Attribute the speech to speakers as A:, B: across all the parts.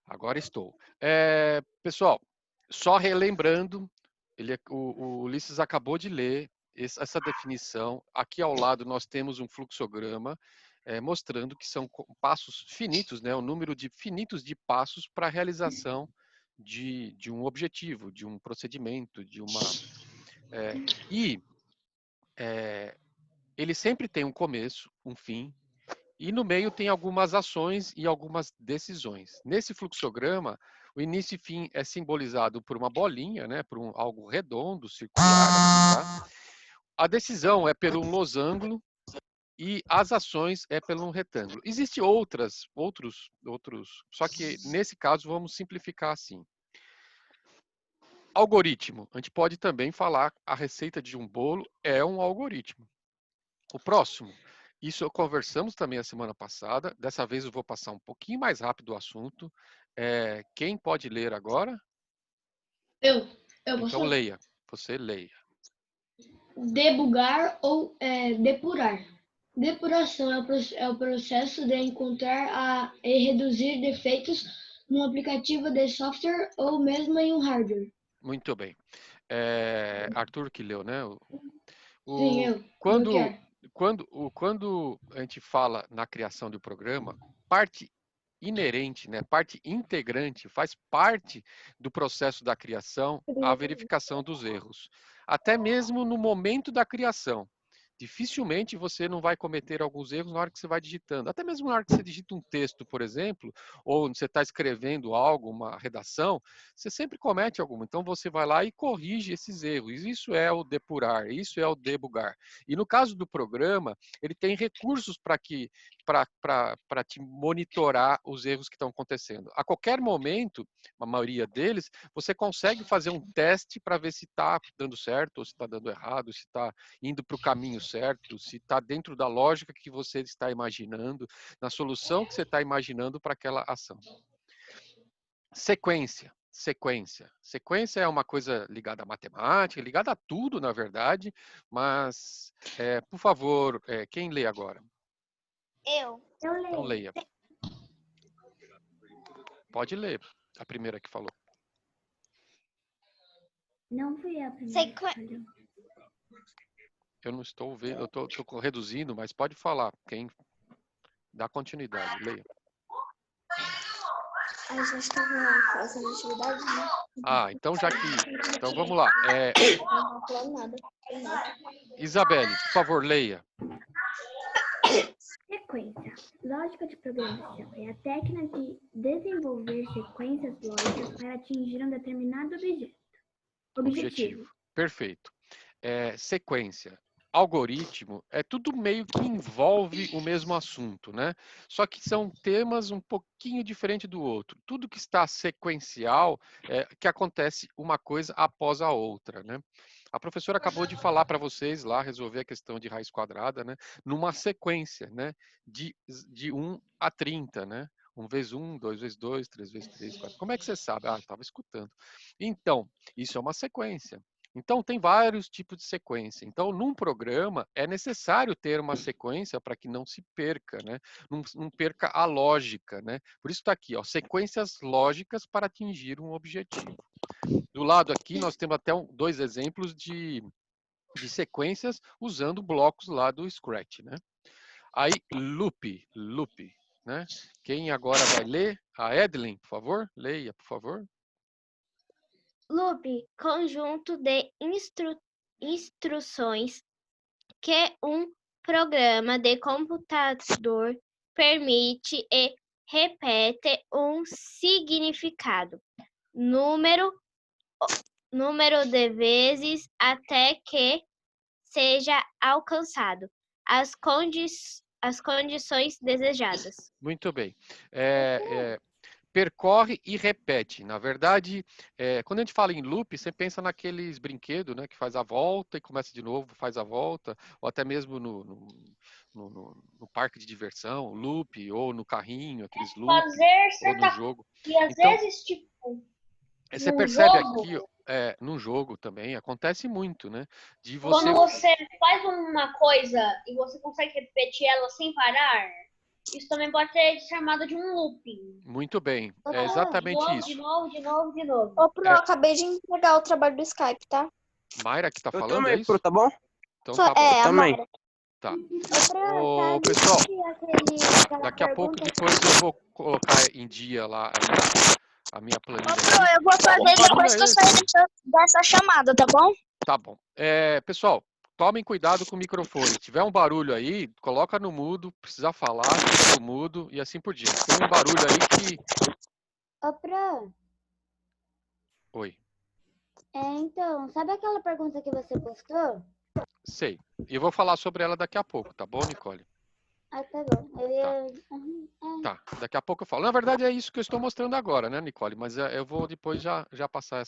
A: Agora estou. Pessoal, só relembrando, o Ulisses acabou de ler essa definição. Aqui ao lado nós temos um fluxograma mostrando que são passos finitos, né? O número de finitos de passos para a realização de um objetivo, de um procedimento, de uma... e ele sempre tem um começo, um fim, e no meio tem algumas ações e algumas decisões. Nesse fluxograma, o início e fim é simbolizado por uma bolinha, né, por algo redondo, circular. Tá? A decisão é pelo losango e as ações é pelo retângulo. Existem outros, só que nesse caso vamos simplificar assim. Algoritmo. A gente pode também falar a receita de um bolo é um algoritmo. O próximo, isso conversamos também a semana passada. Dessa vez eu vou passar um pouquinho mais rápido o assunto. Quem pode ler agora?
B: Eu
A: Então
B: posso?
A: leia. Você leia.
B: Debugar ou depurar. Depuração é o processo de encontrar e reduzir defeitos num aplicativo de software ou mesmo em um hardware.
A: Muito bem. Arthur que leu, né?
B: Sim, eu
A: Quando,
B: quero.
A: quando a gente fala na criação do programa, parte inerente, né, parte integrante, faz parte do processo da criação a verificação dos erros. Até mesmo no momento da criação. Dificilmente você não vai cometer alguns erros na hora que você vai digitando. Até mesmo na hora que você digita um texto, por exemplo, ou você está escrevendo algo, uma redação, você sempre comete alguma. Então você vai lá e corrige esses erros. Isso é o depurar, isso é o debugar. E no caso do programa, ele tem recursos para te monitorar os erros que estão acontecendo. A qualquer momento, a maioria deles, você consegue fazer um teste para ver se está dando certo ou se está dando errado, se está indo para o caminho certo, se está dentro da lógica que você está imaginando, na solução que você está imaginando para aquela ação. Sequência. Sequência é uma coisa ligada à matemática, ligada a tudo, na verdade, mas, por favor, quem lê agora?
C: Eu
A: Então
C: leio.
A: leia. Pode ler, a primeira que falou.
C: Não fui a primeira que falou.
A: Eu não estou vendo, eu estou reduzindo, mas pode falar. Quem dá continuidade, leia.
C: A gente estava fazendo atividade, né?
A: Então então vamos lá.
C: Não tô falando nada.
A: Isabelle, por favor, leia.
C: Sequência. Lógica de programação é a técnica de desenvolver sequências lógicas para atingir um determinado objetivo.
A: Perfeito. Sequência. Algoritmo é tudo meio que envolve o mesmo assunto, né? Só que são temas um pouquinho diferente do outro. Tudo que está sequencial que acontece uma coisa após a outra, né? A professora acabou de falar para vocês lá resolver a questão de raiz quadrada, né? Numa sequência, né? De 1 a 30, né? 1 vezes 1, 2 vezes 2, 3 vezes 3, 4. Como é que você sabe? Estava escutando. Então, isso é uma sequência. Então, tem vários tipos de sequência. Então, num programa, é necessário ter uma sequência para que não se perca, né? Não perca a lógica, né? Por isso está aqui, ó, sequências lógicas para atingir um objetivo. Do lado aqui, nós temos até dois exemplos de sequências usando blocos lá do Scratch, né? Aí, loop, né? Quem agora vai ler? A Edlin, por favor, leia, por favor.
D: Loop, conjunto de instruções que um programa de computador permite e repete um significado, número de vezes até que seja alcançado as condições desejadas.
A: Muito bem. Percorre e repete. Na verdade, quando a gente fala em loop, você pensa naqueles brinquedos, né, que faz a volta e começa de novo, faz a volta, ou até mesmo no parque de diversão, loop, ou no carrinho, aqueles loop, ou no jogo.
B: E às
A: Então,
B: vezes, tipo,
A: você
B: no
A: percebe
B: jogo,
A: aqui, num jogo também, acontece muito, né, de
B: quando
A: você...
B: você faz uma coisa e você consegue repetir ela sem parar,
E: isso também pode ser chamado de um looping.
A: Muito bem. É exatamente
E: De
A: isso.
E: novo.
F: Ô, Pro, eu acabei de entregar o trabalho do Skype, tá?
A: Mayra que tá
G: Eu
A: falando, é
G: também,
A: isso?
G: Pro, tá bom?
A: Então tá bom.
F: É, a
G: Também.
F: Mayra.
A: Tá.
C: Ô, Pro,
A: Ô,
C: sabe
A: pessoal,
C: que aquela
A: daqui a pouco,
C: pergunta
A: depois eu vou colocar em dia lá a minha planilha
F: Ô, Pro,
A: aqui.
F: eu vou fazer
A: O barulho
F: depois
A: é
F: que eu
A: esse?
F: sair dessa chamada, tá bom?
A: Tá bom. Pessoal, tomem cuidado com o microfone. Se tiver um barulho aí, coloca no mudo. Precisar falar, fica no mudo e assim por diante. Tem um barulho aí que...
C: Ô, Pro,
A: Oi,
C: então, sabe aquela pergunta que você postou?
A: sei. E eu vou falar sobre ela daqui a pouco, tá bom, Nicole?
C: Ah, tá bom. Eu ia...
A: Tá, daqui a pouco eu falo. Na verdade é isso que eu estou mostrando agora, né, Nicole? Mas eu vou depois já passar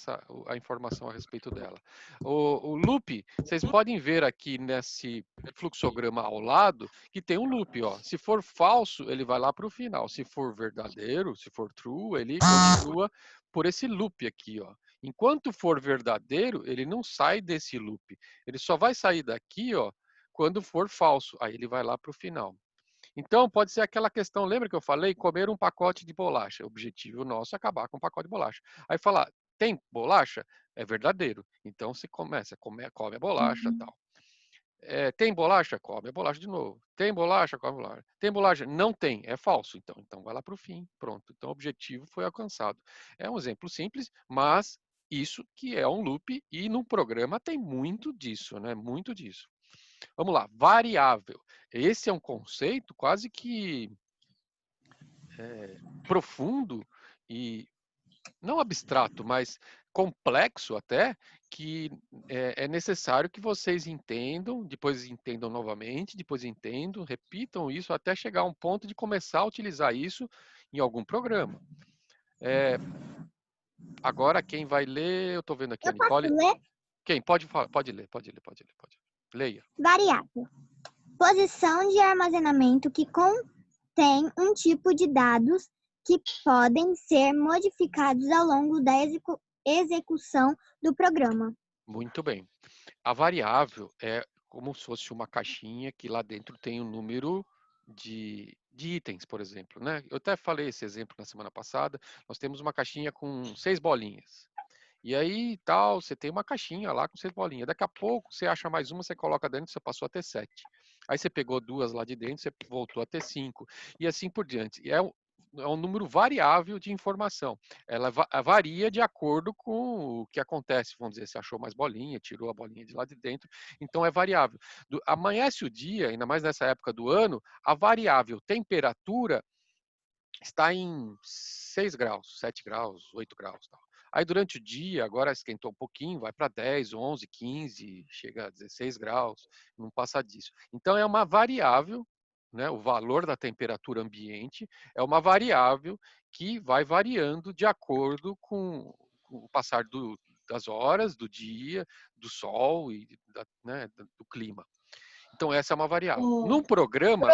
A: a informação a respeito dela. O loop, vocês podem ver aqui nesse fluxograma ao lado que tem um loop, ó. Se for falso, ele vai lá para o final. Se for verdadeiro, se for true, ele continua por esse loop aqui, ó. Enquanto for verdadeiro, ele não sai desse loop. Ele só vai sair daqui, ó, quando for falso. Aí ele vai lá para o final. Então, pode ser aquela questão, lembra que eu falei? Comer um pacote de bolacha. O objetivo nosso é acabar com um pacote de bolacha. Aí falar, tem bolacha? É verdadeiro. Então, você começa, come a bolacha e tal. Tem bolacha? Come a bolacha de novo. Tem bolacha? Come a bolacha. Tem bolacha? Não tem. É falso. Então vai lá para o fim. Pronto. Então, o objetivo foi alcançado. É um exemplo simples, mas isso que é um loop e no programa tem muito disso, né? Muito disso. Vamos lá, variável. Esse é um conceito quase que profundo e não abstrato, mas complexo até, que é necessário que vocês entendam, depois entendam novamente, depois entendam, repitam isso até chegar a um ponto de começar a utilizar isso em algum programa. Agora, quem vai ler, eu estou vendo aqui a Nicole.
F: Ler?
A: Quem? Pode falar, pode ler. Leia.
F: Variável. Posição de armazenamento que contém um tipo de dados que podem ser modificados ao longo da execução do programa.
A: Muito bem. A variável é como se fosse uma caixinha que lá dentro tem um número de itens, por exemplo, né? Eu até falei esse exemplo na semana passada. Nós temos uma caixinha com 6 bolinhas. E aí, tal, você tem uma caixinha lá com 6 bolinhas. Daqui a pouco, você acha mais uma, você coloca dentro, você passou a ter 7. Aí você pegou 2 lá de dentro, você voltou a ter 5. E assim por diante. É um número variável de informação. Ela varia de acordo com o que acontece. Vamos dizer, você achou mais bolinha, tirou a bolinha de lá de dentro. Então, é variável. Amanhece o dia, ainda mais nessa época do ano, a variável temperatura está em 6 graus, 7 graus, 8 graus. Tal. Aí durante o dia, agora esquentou um pouquinho, vai para 10, 11, 15, chega a 16 graus, não passa disso. Então é uma variável, né, o valor da temperatura ambiente é uma variável que vai variando de acordo com o passar das horas, do dia, do sol e né, do clima. Então, essa é uma variável. Num programa,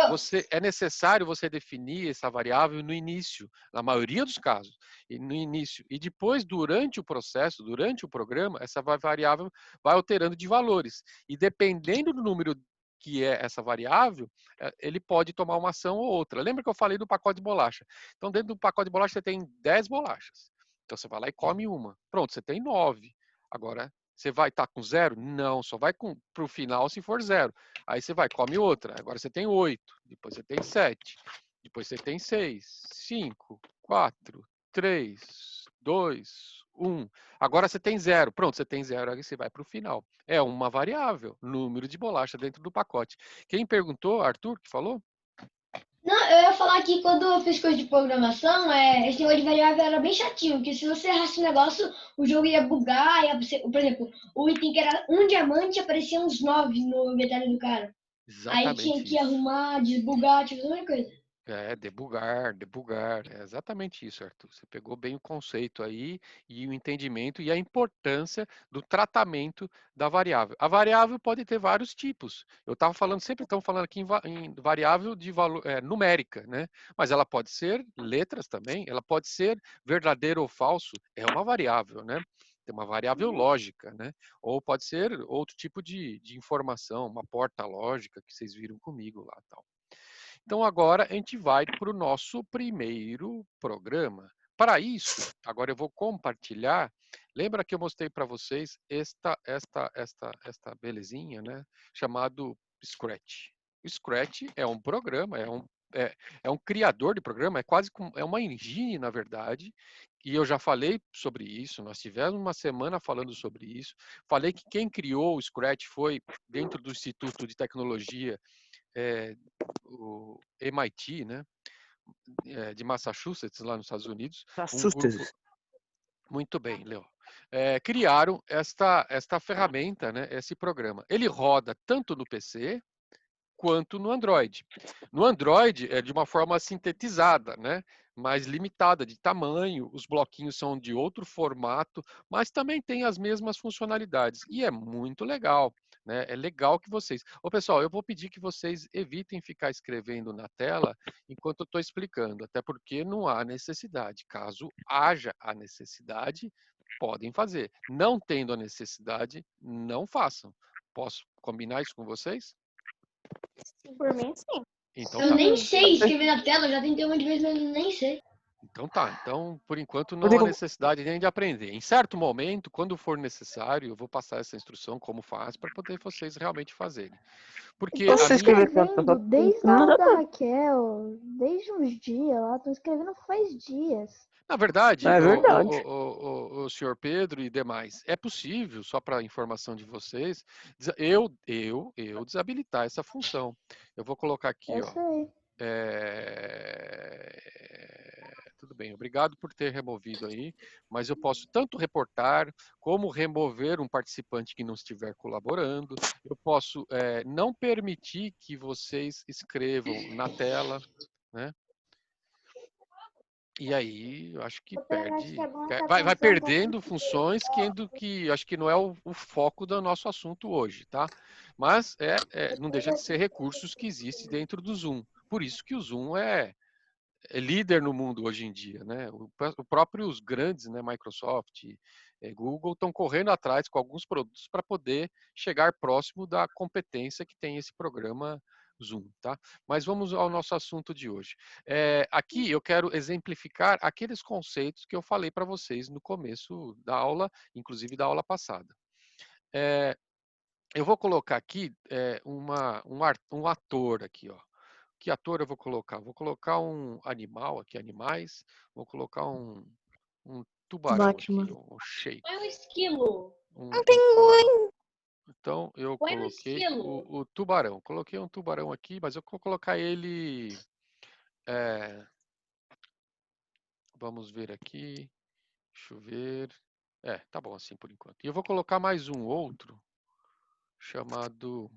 A: é necessário você definir essa variável no início, na maioria dos casos, no início. E depois, durante o processo, durante o programa, essa variável vai alterando de valores. E dependendo do número que é essa variável, ele pode tomar uma ação ou outra. Lembra que eu falei do pacote de bolacha? Então, dentro do pacote de bolacha, você tem 10 bolachas. Então, você vai lá e come uma. Pronto, você tem 9. Agora, você vai estar com 0? Não, só vai para o final se for 0. Aí você vai, come outra. Agora você tem 8, depois você tem 7, depois você tem 6, 5, 4, 3, 2, 1. Agora você tem 0. Pronto, você tem 0, aí você vai para o final. É uma variável, número de bolacha dentro do pacote. Quem perguntou? Arthur, que falou?
B: Não, eu ia falar que quando eu fiz coisa de programação, esse negócio de variável era bem chatinho, porque se você errasse o negócio, o jogo ia bugar, por exemplo, o item que era um diamante, aparecia uns 9 no inventário do cara.
A: Exatamente.
B: Aí tinha que arrumar, desbugar, tipo, toda coisa.
A: Debugar, é exatamente isso, Arthur. Você pegou bem o conceito aí e o entendimento e a importância do tratamento da variável. A variável pode ter vários tipos. Eu estava falando, sempre estamos falando aqui em variável de valor numérica, né? Mas ela pode ser letras também, ela pode ser verdadeiro ou falso, é uma variável, né? Tem uma variável lógica, né? Ou pode ser outro tipo de informação, uma porta lógica que vocês viram comigo lá, tal. Então, agora a gente vai para o nosso primeiro programa. Para isso, agora eu vou compartilhar. Lembra que eu mostrei para vocês esta belezinha, né? Chamado Scratch. O Scratch é um programa, é um criador de programa, é quase como, é uma engine, na verdade, e eu já falei sobre isso, nós tivemos uma semana falando sobre isso. Falei que quem criou o Scratch foi dentro do Instituto de Tecnologia, o MIT, né, de Massachusetts, lá nos Estados Unidos. Um grupo... Muito bem, Leo. Criaram esta ferramenta, né, esse programa. Ele roda tanto no PC quanto no Android. No Android é de uma forma sintetizada, né? Mais limitada de tamanho, os bloquinhos são de outro formato, mas também tem as mesmas funcionalidades. E é muito legal, né? É legal que vocês... Ô, pessoal, eu vou pedir que vocês evitem ficar escrevendo na tela enquanto eu estou explicando, até porque não há necessidade. Caso haja a necessidade, podem fazer. Não tendo a necessidade, não façam. Posso combinar isso com vocês?
D: Por mim, sim.
A: Então
B: Eu
A: tá.
B: nem sei escrever na tela, já tentei uma vez, mas nem sei.
A: Então tá. Então, por enquanto, não há necessidade nem de aprender. Em certo momento, quando for necessário, eu vou passar essa instrução como faz para poder vocês realmente fazerem. Porque a
G: Você
A: minha...
G: escrever tanto,
C: Desde a aula da Raquel, desde uns dias lá, tô escrevendo faz dias.
A: Na verdade,
G: É verdade.
A: o senhor Pedro e demais, é possível, só para informação de vocês, eu desabilitar essa função. Eu vou colocar aqui,
C: Eu
A: ó.
C: sei.
A: Tudo bem, obrigado por ter removido aí, mas eu posso tanto reportar como remover um participante que não estiver colaborando. Eu posso não permitir que vocês escrevam na tela, né? E aí, eu acho que perde, vai perdendo funções que acho que não é o foco do nosso assunto hoje, tá? Mas não deixa de ser recursos que existem dentro do Zoom. Por isso que o Zoom é líder no mundo hoje em dia, né? O próprios grandes, né, Microsoft, Google, estão correndo atrás com alguns produtos para poder chegar próximo da competência que tem esse programa Zoom, tá? Mas vamos ao nosso assunto de hoje. Aqui eu quero exemplificar aqueles conceitos que eu falei para vocês no começo da aula, inclusive da aula passada. Eu vou colocar aqui um ator aqui, ó. Que ator eu vou colocar? Vou colocar um animal aqui, animais. Vou colocar um tubarão aqui, um shake.
E: Põe um esquilo.
A: Um
F: pinguim.
A: Então, eu
E: Põe um
A: coloquei
E: esquilo.
A: o tubarão. Coloquei um tubarão aqui, mas eu vou colocar ele... vamos ver aqui. Deixa eu ver. Tá bom assim por enquanto. E eu vou colocar mais um outro, chamado...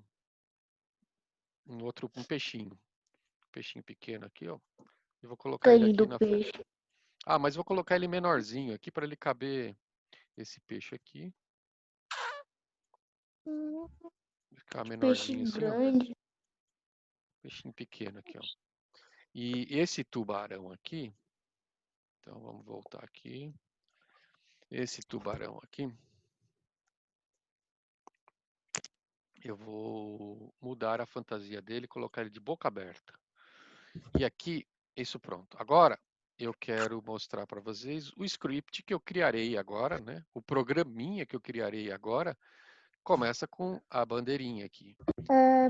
A: um peixinho. Um peixinho pequeno aqui, ó. Eu vou colocar ele aqui na frente. Ah, mas vou colocar ele menorzinho aqui para ele caber esse peixe aqui. Ficar menorzinho assim,
C: grande.
A: ó. Peixinho pequeno aqui, ó. E esse tubarão aqui, então vamos voltar aqui. Esse tubarão aqui, eu vou mudar a fantasia dele, colocar ele de boca aberta. E aqui, isso pronto. Agora, eu quero mostrar para vocês o script que eu criarei agora, né? O programinha que eu criarei agora começa com a bandeirinha aqui.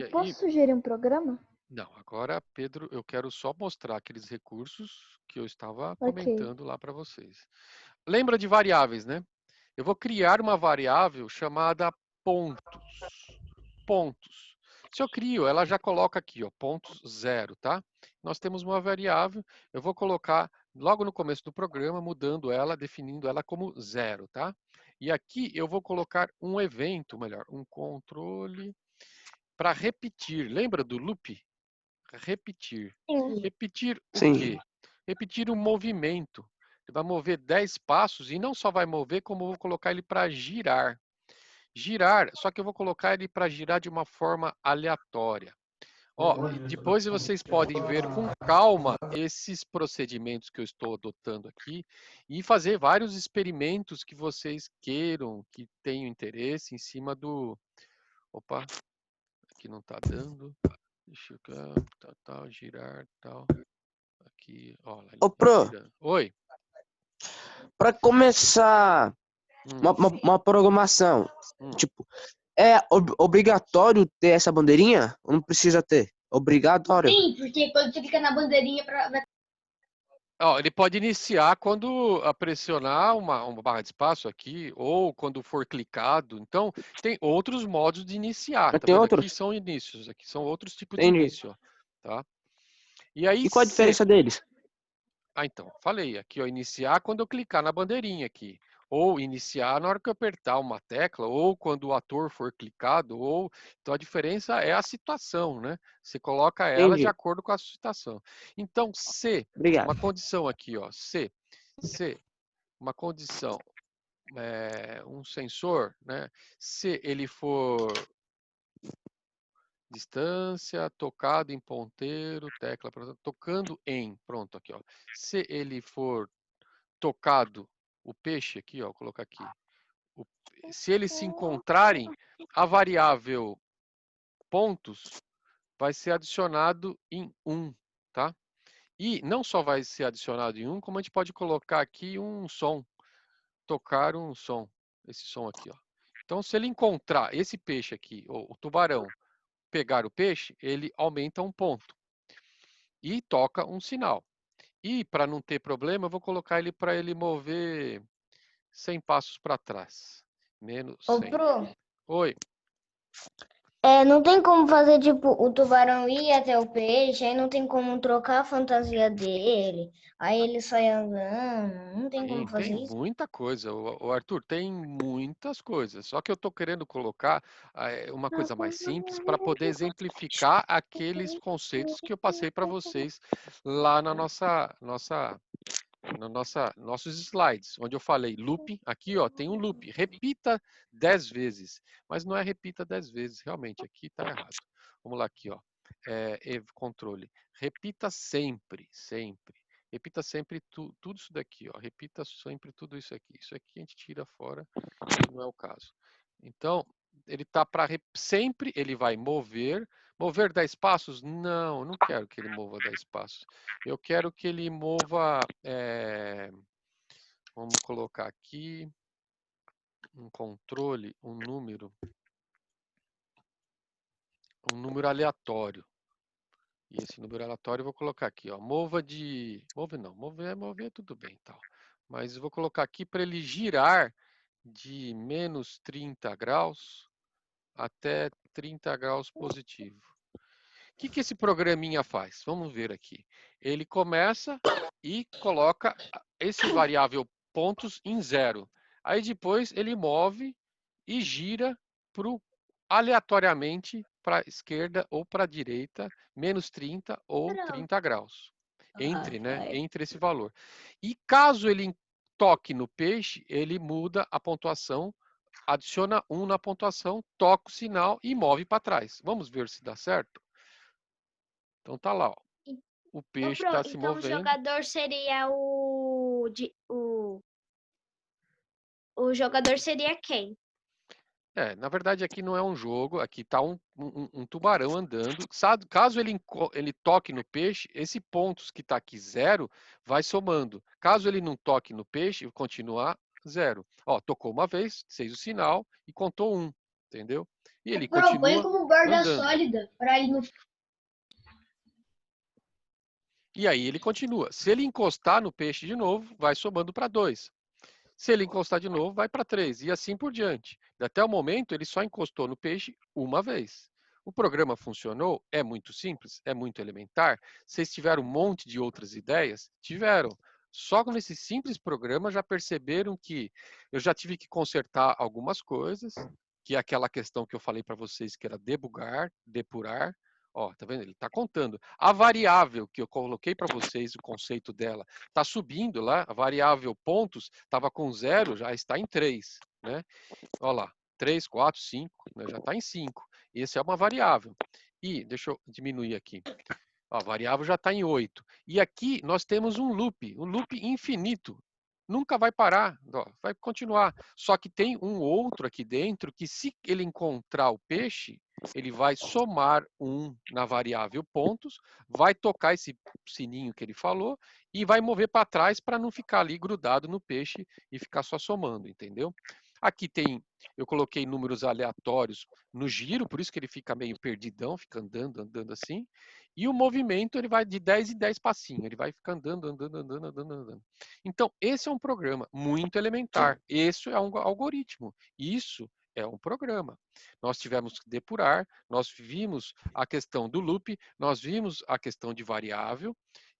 C: Posso sugerir um programa?
A: Não, agora, Pedro, eu quero só mostrar aqueles recursos que eu estava comentando lá para vocês. Lembra de variáveis, né? Eu vou criar uma variável chamada pontos. Pontos. Se eu crio, ela já coloca aqui, ó, pontos 0, tá? Nós temos uma variável, eu vou colocar logo no começo do programa, mudando ela, definindo ela como 0, tá? E aqui eu vou colocar um evento, melhor, um controle para repetir. Lembra do loop? Repetir.
D: Sim.
A: Repetir o
G: Sim.
A: quê? Repetir o movimento. Ele vai mover 10 passos e não só vai mover, como eu vou colocar ele para girar. Girar, só que eu vou colocar ele para girar de uma forma aleatória. Ó, depois vocês podem ver com calma esses procedimentos que eu estou adotando aqui e fazer vários experimentos que vocês queiram, que tenham interesse em cima do... Opa, aqui não está dando. Deixa eu tal, girar, tal. Aqui, ó. Ele
G: Ô,
A: tá
G: Pro,
A: girando. Oi.
G: para começar
A: Hum,
G: uma programação,
A: hum.
G: tipo, é obrigatório ter essa bandeirinha? Ou não precisa ter? Obrigatório.
B: Sim, porque quando você clica na bandeirinha
A: Ó, ele pode iniciar quando pressionar uma barra de espaço aqui, ou quando for clicado. Então, tem outros modos de iniciar.
G: Mas
A: Tá
G: tem
A: vendo? Aqui
G: outros?
A: são inícios, aqui são outros tipos de
G: Entendi.
A: início, ó, tá? E aí,
G: E qual a diferença deles?
A: então, falei aqui, ó, iniciar quando eu clicar na bandeirinha aqui. Ou iniciar na hora que eu apertar uma tecla, ou quando o ator for clicado, ou... Então, a diferença é a situação, né? Você coloca ela de
G: Entendi.
A: acordo com a situação. Então, se,
G: Obrigado.
A: uma condição aqui, ó, se uma condição, um sensor, né? Se ele for distância, tocado em ponteiro, tecla, tocando em, pronto, aqui, ó. Se ele for tocado o peixe aqui, ó, vou colocar aqui. Se eles se encontrarem, a variável pontos vai ser adicionado em 1, tá? E não só vai ser adicionado em 1, como a gente pode colocar aqui um som, tocar um som, esse som aqui, ó. Então, se ele encontrar esse peixe aqui, ou o tubarão, pegar o peixe, ele aumenta um ponto e toca um sinal. E para não ter problema, eu vou colocar ele para ele mover 100 passos para trás. Menos
H: Ô,
A: 100.
H: Pro,
A: Oi.
H: não tem como fazer, tipo, o tubarão ir até o peixe, aí não tem como trocar a fantasia dele, aí ele sai andando, não tem como fazer
A: Tem
H: isso?
A: muita coisa. O Arthur, tem muitas coisas. Só que eu estou querendo colocar uma coisa mais simples para poder exemplificar aqueles conceitos que eu passei para vocês lá na nossos slides, onde eu falei looping. Aqui, ó, tem um loop. Repita 10 vezes. Mas não é repita 10 vezes, realmente. Aqui está errado. Vamos lá, aqui, ó. Controle. Repita sempre, sempre. Repita sempre tudo isso daqui, ó. Repita sempre tudo isso aqui. Isso aqui a gente tira fora, não é o caso. Então, ele tá para sempre, ele vai mover. Mover 10 passos? Não, eu não quero que ele mova 10 passos. Eu quero que ele mova, vamos colocar aqui, um controle, um número aleatório. E esse número aleatório eu vou colocar aqui, ó. Mover tudo bem, tal. Mas eu vou colocar aqui para ele girar de menos 30 graus até 30 graus positivo. O que esse programinha faz? Vamos ver aqui. Ele começa e coloca esse variável pontos em 0. Aí depois ele move e gira aleatoriamente para a esquerda ou para a direita, menos 30 ou 30 graus. Entre esse valor. E caso ele toque no peixe, ele muda a pontuação, adiciona 1 na pontuação, toca o sinal e move para trás. Vamos ver se dá certo? Então tá lá, ó. O peixe está se
E: Então o
A: movendo.
E: jogador seria o jogador seria quem?
A: Na verdade aqui não é um jogo, aqui está um tubarão andando. Caso ele toque no peixe, esse pontos que está aqui 0 vai somando. Caso ele não toque no peixe, continuar 0. Ó, tocou uma vez, fez o sinal e contou 1, entendeu? E ele
B: propõe
A: continua
B: como borda
A: andando.
B: sólida, para ele não.
A: E aí ele continua. Se ele encostar no peixe de novo, vai somando para 2. Se ele encostar de novo, vai para 3 e assim por diante. Até o momento, ele só encostou no peixe uma vez. O programa funcionou? É muito simples, é muito elementar. Vocês tiveram um monte de outras ideias? Tiveram. Só nesse simples programa já perceberam que eu já tive que consertar algumas coisas, que é aquela questão que eu falei para vocês, que era debugar, depurar. Ó, tá vendo? Ele está contando. A variável que eu coloquei para vocês, o conceito dela, está subindo lá. A variável pontos estava com 0, já está em 3, né? Olha lá, 3, 4, 5, né? Já está em 5. Essa é uma variável. E, deixa eu diminuir aqui. A variável já está em 8. E aqui nós temos um loop infinito. nunca vai parar, ó, vai continuar. Só que tem um outro aqui dentro que, se ele encontrar o peixe, ele vai somar 1 na variável pontos, vai tocar esse sininho que ele falou e vai mover para trás para não ficar ali grudado no peixe e ficar só somando, entendeu? Aqui tem, eu coloquei números aleatórios no giro, por isso que ele fica meio perdidão, fica andando assim. E o movimento, ele vai de 10 em 10 passinhos, ele vai ficar andando. Então, esse é um programa muito elementar. Esse é um algoritmo. Isso é um programa. Nós tivemos que depurar, nós vimos a questão do loop, nós vimos a questão de variável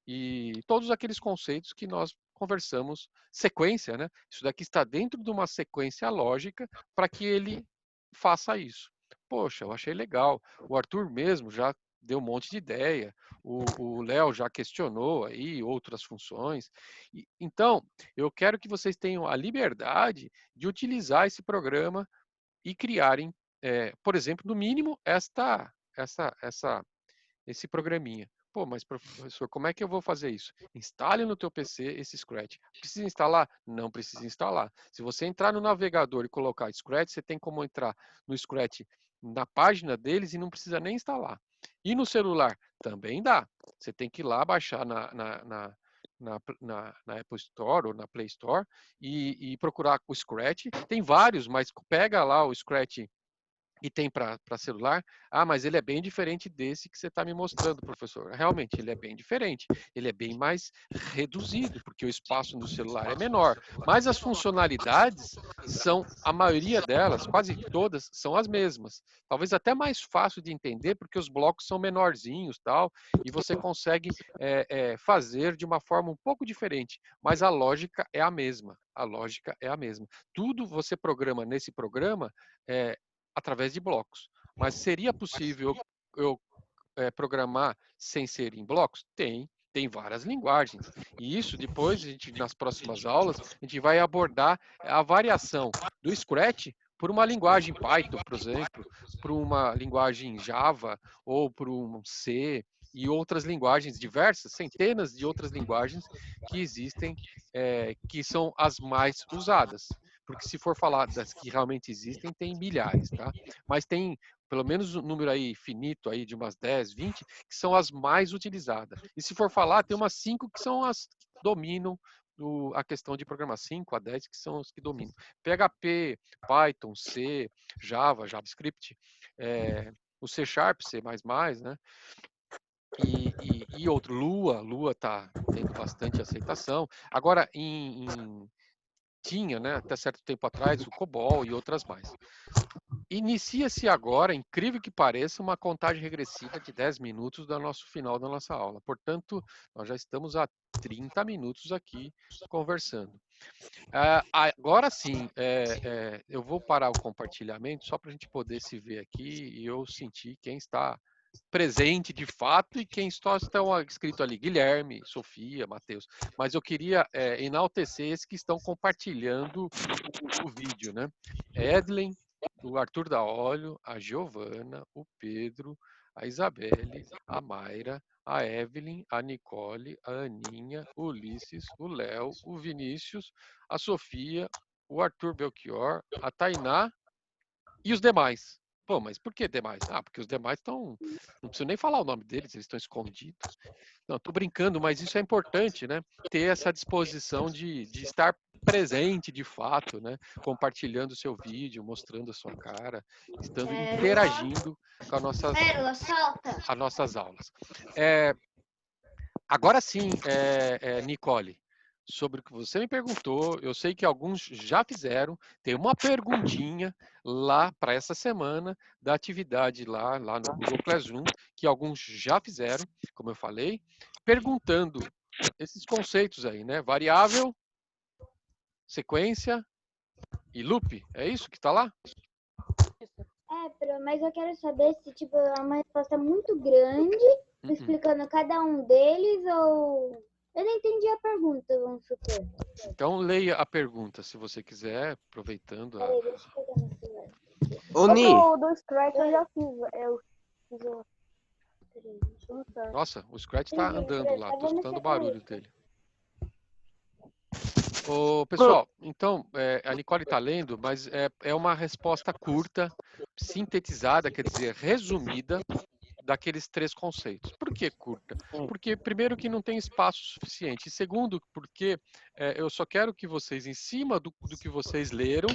A: e todos aqueles conceitos que nós conversamos, sequência, né? Isso daqui está dentro de uma sequência lógica para que ele faça isso. Poxa, eu achei legal. O Arthur mesmo já deu um monte de ideia. O Léo já questionou aí outras funções. Então, eu quero que vocês tenham a liberdade de utilizar esse programa e criarem, por exemplo, no mínimo, esse programinha. Pô, mas professor, como é que eu vou fazer isso? Instale no teu PC esse Scratch. Precisa instalar? Não precisa instalar. Se você entrar no navegador e colocar Scratch, você tem como entrar no Scratch na página deles e não precisa nem instalar. E no celular? Também dá. Você tem que ir lá baixar na Apple Store ou na Play Store e procurar o Scratch. Tem vários, mas pega lá o Scratch e tem para celular. Ah, mas ele é bem diferente desse que você está me mostrando, professor. Realmente, ele é bem diferente. Ele é bem mais reduzido, porque o espaço no celular é menor. Mas as funcionalidades são, a maioria delas, quase todas, são as mesmas. Talvez até mais fácil de entender, porque os blocos são menorzinhos, tal, e você consegue fazer de uma forma um pouco diferente. Mas a lógica é a mesma. A lógica é a mesma. Tudo você programa nesse programa através de blocos. Mas seria possível eu programar sem ser em blocos? Tem várias linguagens. E isso, depois, nas próximas aulas, a gente vai abordar a variação do Scratch por uma linguagem Python, por exemplo, por uma linguagem Java ou por um C e outras linguagens diversas, centenas de outras linguagens que existem, que são as mais usadas. Porque se for falar das que realmente existem, tem milhares, tá? Mas tem pelo menos um número aí finito aí de umas 10, 20, que são as mais utilizadas. E se for falar, tem umas 5 que são as que dominam a questão de programar, 5 a 10 que são os que dominam. PHP, Python, C, Java, JavaScript, o C Sharp, C++, né? E outro, Lua está tendo bastante aceitação. Agora, tinha, né, até certo tempo atrás, o COBOL e outras mais. Inicia-se agora, incrível que pareça, uma contagem regressiva de 10 minutos do nosso final da nossa aula. Portanto, nós já estamos há 30 minutos aqui conversando. Agora sim, eu vou parar o compartilhamento só para a gente poder se ver aqui e eu sentir quem está presente de fato e quem está escrito ali, Guilherme, Sofia, Matheus. Mas eu queria enaltecer esses que estão compartilhando o vídeo, né? Edlen, o Arthur Daolio, a Giovana, o Pedro, a Isabelle, a Mayra, a Evelyn, a Nicole, a Aninha, o Ulisses, o Léo, o Vinícius, a Sofia, o Arthur Belchior, a Tainá e os demais. Pô, mas por que demais? Ah, porque os demais estão... Não preciso nem falar o nome deles, eles estão escondidos. Não, estou brincando, mas isso é importante, né? Ter essa disposição de estar presente de fato, né? Compartilhando o seu vídeo, mostrando a sua cara, estando interagindo com as nossas aulas. Agora sim, Nicole, sobre o que você me perguntou, eu sei que alguns já fizeram, tem uma perguntinha lá para essa semana da atividade lá no Google Classroom, que alguns já fizeram, como eu falei, perguntando esses conceitos aí, né? Variável, sequência e loop, é isso que está lá?
C: Mas eu quero saber se tipo, é uma resposta muito grande, explicando cada um deles, ou... Eu não entendi a pergunta, vamos supor.
A: Então, leia a pergunta, se você quiser, aproveitando.
C: Peraí, deixa eu pegar no celular.
G: Ô, Ni,
D: Do Scratch eu já fiz. Eu fiz o...
A: Nossa, o Scratch está andando lá, estou escutando o barulho dele. Ô, pessoal, então, a Nicole está lendo, mas é uma resposta curta, sintetizada, quer dizer, resumida, daqueles 3 conceitos. Por que curta? Porque, primeiro, que não tem espaço suficiente. E, segundo, porque eu só quero que vocês, em cima do que vocês leram,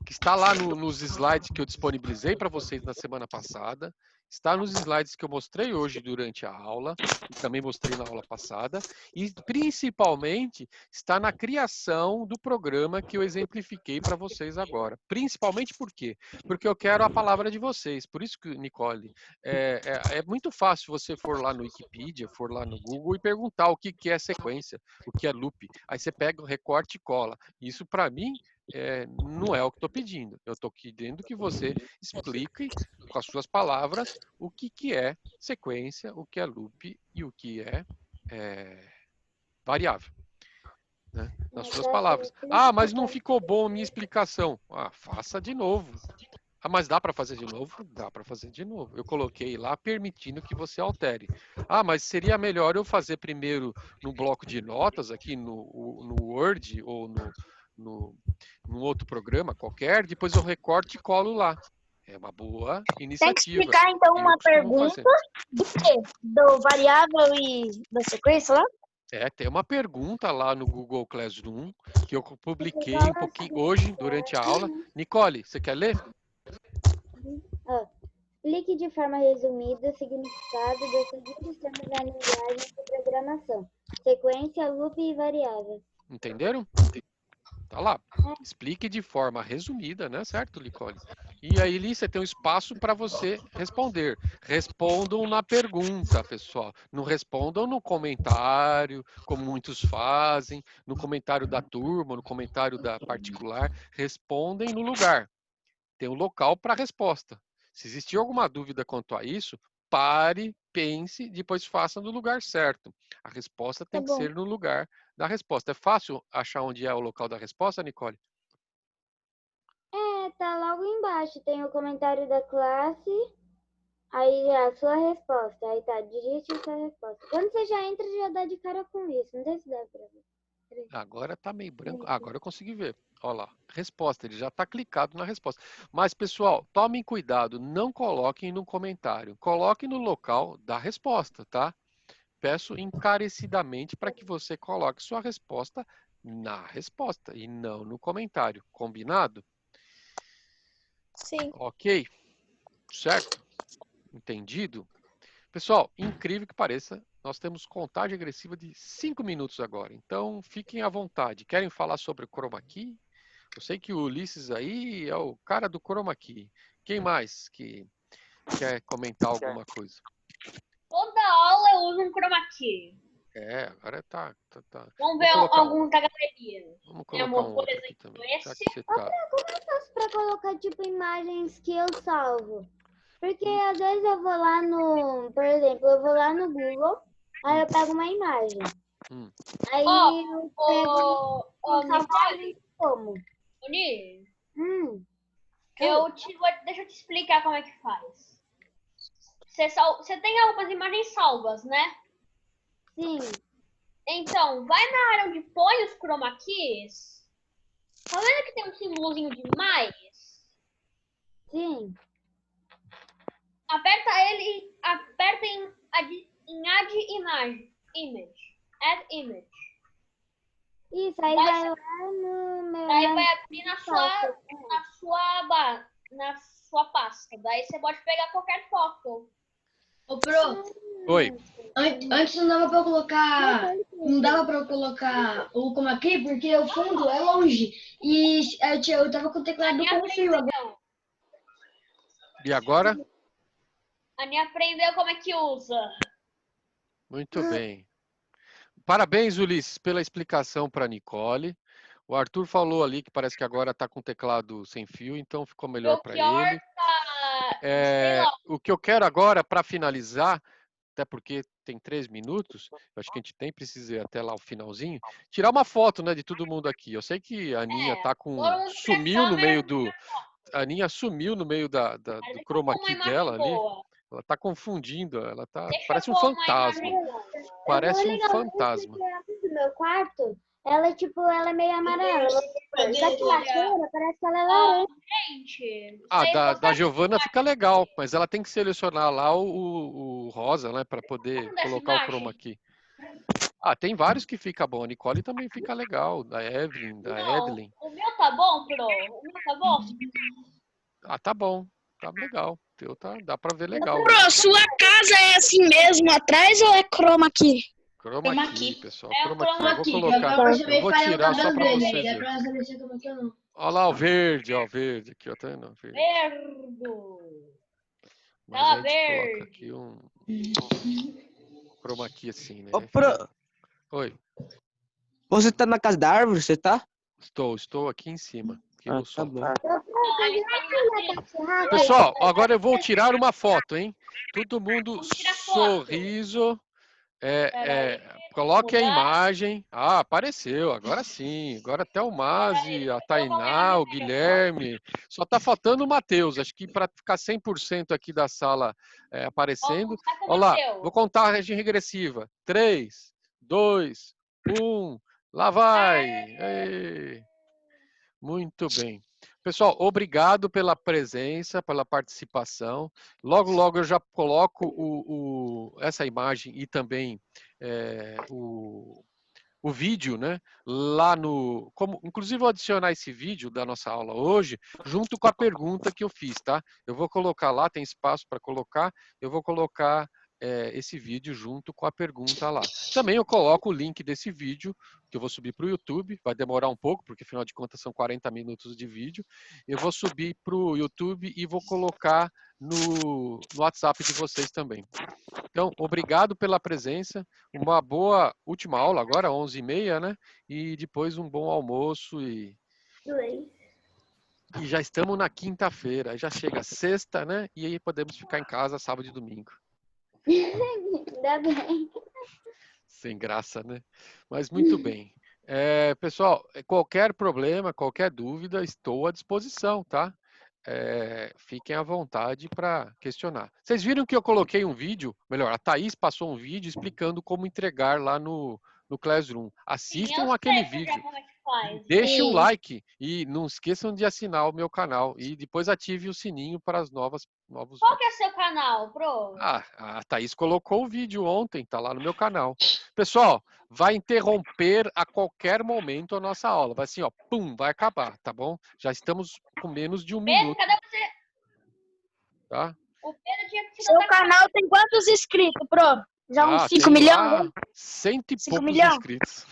A: que está lá nos slides que eu disponibilizei para vocês na semana passada, está nos slides que eu mostrei hoje durante a aula, e também mostrei na aula passada, e principalmente está na criação do programa que eu exemplifiquei para vocês agora. Principalmente por quê? Porque eu quero a palavra de vocês. Por isso que, Nicole, é muito fácil você for lá no Wikipedia, for lá no Google e perguntar o que é sequência, o que é loop. Aí você pega o recorte e cola. Isso, para mim, não é o que estou pedindo. Eu estou pedindo que você explique com as suas palavras o que é sequência, o que é loop e o que é variável. Né? Nas suas palavras. Ah, mas não ficou bom a minha explicação. Ah, faça de novo. Ah, mas dá para fazer de novo? Dá para fazer de novo. Eu coloquei lá permitindo que você altere. Ah, mas seria melhor eu fazer primeiro no bloco de notas, aqui no Word ou num outro programa qualquer, depois eu recorto e colo lá. É uma boa
H: Tem que
A: iniciativa.
H: explicar, então,
A: E eu
H: uma
A: costumo
H: pergunta
A: fazer.
H: do quê? Do variável e da sequência lá?
A: Tem uma pergunta lá no Google Classroom que eu publiquei um pouquinho hoje durante a aula. Nicole, você quer ler?
I: Explique de forma resumida o significado dos seguintes termos na linguagem de programação: sequência, loop e variável.
A: Entenderam? Tá lá. Explique de forma resumida, né? Certo, Nicole? E aí, ali, você tem um espaço para você responder. Respondam na pergunta, pessoal. Não respondam no comentário, como muitos fazem, no comentário da turma, no comentário da particular. Respondem no lugar. Tem um local para resposta. Se existir alguma dúvida quanto a isso, pare, pense, depois faça no lugar certo. A resposta tem que ser no lugar da resposta. É fácil achar onde é o local da resposta, Nicole?
I: Tá logo embaixo. Tem o comentário da classe, aí a sua resposta. Aí tá, digite a sua resposta. Quando você já entra, já dá de cara com isso. Não sei se dá pra ver.
A: Agora tá meio branco. Agora eu consegui ver. Olha lá, resposta. Ele já está clicado na resposta. Mas, pessoal, tomem cuidado. Não coloquem no comentário. Coloquem no local da resposta, tá? Peço encarecidamente para que você coloque sua resposta na resposta e não no comentário. Combinado?
E: Sim.
A: Ok? Certo? Entendido? Pessoal, incrível que pareça, nós temos contagem agressiva de 5 minutos agora. Então, fiquem à vontade. Querem falar sobre o Chroma Key? Eu sei que o Ulisses aí é o cara do Chroma Key. Quem mais que quer comentar alguma coisa?
J: Toda aula eu uso um Chroma Key.
A: Agora tá.
J: Vamos ver alguns da galeria.
A: Vamos colocar um outro aqui também. Já que você tá...
I: Como eu faço pra colocar, tipo, imagens que eu salvo? Porque às vezes eu vou lá no... Por exemplo, eu vou lá no Google, aí eu pego uma imagem. Aí eu pego... Como?
J: Oni, deixa eu te explicar como é que faz. Você tem algumas imagens salvas, né?
I: Sim.
J: Então, vai na área onde põe os chroma keys. Tá vendo que tem um símbolozinho de mais?
I: Sim.
J: Aperta ele e aperta em Add Image. Add Image.
I: Isso, aí vai lá no meu...
J: Daí vai abrir na sua pasta. Daí você pode pegar qualquer foto.
B: Ô, Pro.
A: Oi.
B: Antes não dava pra eu colocar o Chroma Key porque o fundo é longe. E eu tava com o teclado com fio agora.
A: E agora?
J: A Aninha aprendeu como é que usa.
A: Muito bem. Parabéns, Ulisses, pela explicação para a Nicole. O Arthur falou ali que parece que agora está com o teclado sem fio, então ficou melhor para ele. O que eu quero agora, para finalizar, até porque tem 3 minutos, eu acho que a gente precisa ir até lá o finalzinho, tirar uma foto, né, de todo mundo aqui. Eu sei que a Aninha tá sumiu no meio do... A Aninha sumiu no meio do chroma key dela ali. Ela está confundindo, ela tá... Parece um fantasma. Parece um fantasma.
I: Do meu quarto, Ela, tipo, ela é meio amarela. Só que na cera parece que ela é laranja.
J: Gente,
A: Da Giovana fica legal, mas ela tem que selecionar lá o rosa, né? Para poder colocar o chroma key. Tem vários que fica bom. A Nicole também fica legal. Da Evelyn, da Evelyn.
J: O meu tá bom, Pro? O meu tá bom?
A: Tá bom. Tá legal. O teu dá pra ver legal.
K: Pro, sua casa é assim mesmo atrás ou é chroma key?
A: Chroma key, pessoal.
J: É
A: Chroma key. Eu vou colocar. Eu vou tirar só pra vocês verem. Olha lá o verde, ó. O verde aqui, ó. Tá vendo? Verde. Mas
J: Tela
A: a gente
J: verde.
A: coloca aqui um chroma key assim, né?
G: Ô, Pro,
A: Oi.
G: você tá na casa da árvore, você tá?
A: Estou aqui em cima. Aqui no
G: Tá
A: sol.
G: bom.
A: Pessoal, agora eu vou tirar uma foto, hein? Todo mundo sorriso. Coloque a imagem. Apareceu, agora sim. Agora até o Mazi, a Tainá, o Guilherme. Só tá faltando o Matheus. Acho que para ficar 100% aqui da sala aparecendo. Olha lá, vou contar a região regressiva. 3, 2, 1. Lá vai. Ei. Muito bem. Pessoal, obrigado pela presença, pela participação. Logo, logo eu já coloco essa imagem e também o vídeo, né? Lá no... inclusive, vou adicionar esse vídeo da nossa aula hoje, junto com a pergunta que eu fiz, tá? Eu vou colocar lá, tem espaço para colocar, eu vou colocar esse vídeo junto com a pergunta lá. Também eu coloco o link desse vídeo, que eu vou subir para o YouTube, vai demorar um pouco, porque afinal de contas são 40 minutos de vídeo. Eu vou subir para o YouTube e vou colocar no WhatsApp de vocês também. Então, obrigado pela presença, uma boa última aula agora, 11h30, né? E depois um bom almoço e já estamos na quinta-feira, já chega sexta, né? E aí podemos ficar em casa sábado e domingo.
I: Ainda bem.
A: Sem graça, né? Mas muito bem. Pessoal, qualquer problema, qualquer dúvida, estou à disposição, tá? Fiquem à vontade para questionar. Vocês viram que eu coloquei um vídeo, melhor, a Thaís passou um vídeo explicando como entregar lá no Classroom. Assistam aquele vídeo. Deixem um like e não esqueçam de assinar o meu canal e depois ative o sininho para as novos
J: Qual que é seu canal, Pro?
A: a Thaís colocou o vídeo ontem, tá lá no meu canal. Pessoal, vai interromper a qualquer momento a nossa aula. Vai assim, ó, pum, vai acabar, tá bom? Já estamos com menos de um minuto.
J: Cadê você?
A: Tá?
J: O Pedro tinha que
K: Seu canal tem quantos inscritos, Pro? Já uns 5
A: tem
K: milhões?
A: lá 100 e poucos inscritos.